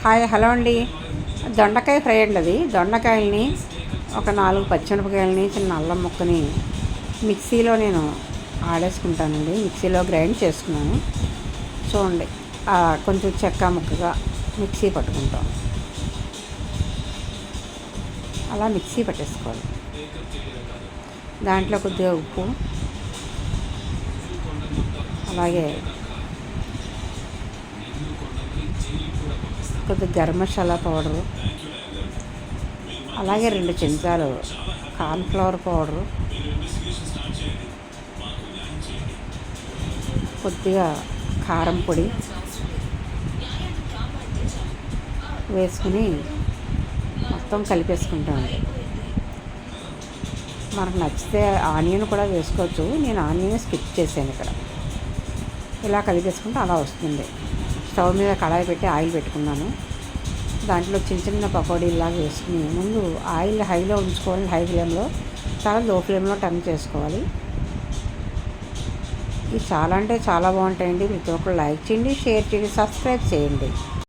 Hi hello అండి. దొండకాయ fry అండి. అది దొండకాయలని ఒక 4 పచ్చిమిరపకాయలని చిన్న అల్లం ముక్కని మిక్సీలో నేను ఆడేసుకుంటానండి. మిక్సీలో గ్రైండ్ చేసుకున్నాను. చూడండి, కొంచెం చెక్క ముక్కగా మిక్సీ పట్టుకుంటాం. అలా మిక్సీ పట్టేసుకోవాలి. దాంట్లో కొద్దిగా ఉప్పు, అలాగే కొద్దిగా గరం మసాలా పౌడరు, అలాగే 2 చెంచాలు కార్న్ఫ్లవర్ పౌడరు, కొద్దిగా కారం పొడి వేసుకుని మొత్తం కలిపేసుకుంటామండి. మనకు నచ్చితే ఆనియన్ కూడా వేసుకోవచ్చు. నేను ఆనియన్ స్కిప్ చేశాను ఇక్కడ. ఇలా కలిపేసుకుంటే అలా వస్తుంది. స్టవ్ మీద కడాయి పెట్టి ఆయిల్ పెట్టుకున్నాను. దాంట్లో చిన్న చిన్న పకోడీలాగా వేసుకుని ముందు ఆయిల్ హైలో ఉంచుకోవాలి, హై ఫ్లేమ్లో. తర్వాత లో ఫ్లేమ్లో టర్న్ చేసుకోవాలి. ఇవి చాలా అంటే చాలా బాగుంటాయండి. ప్రతి ఒక్కరు లైక్ చేయండి, షేర్ చేయండి, సబ్స్క్రైబ్ చేయండి.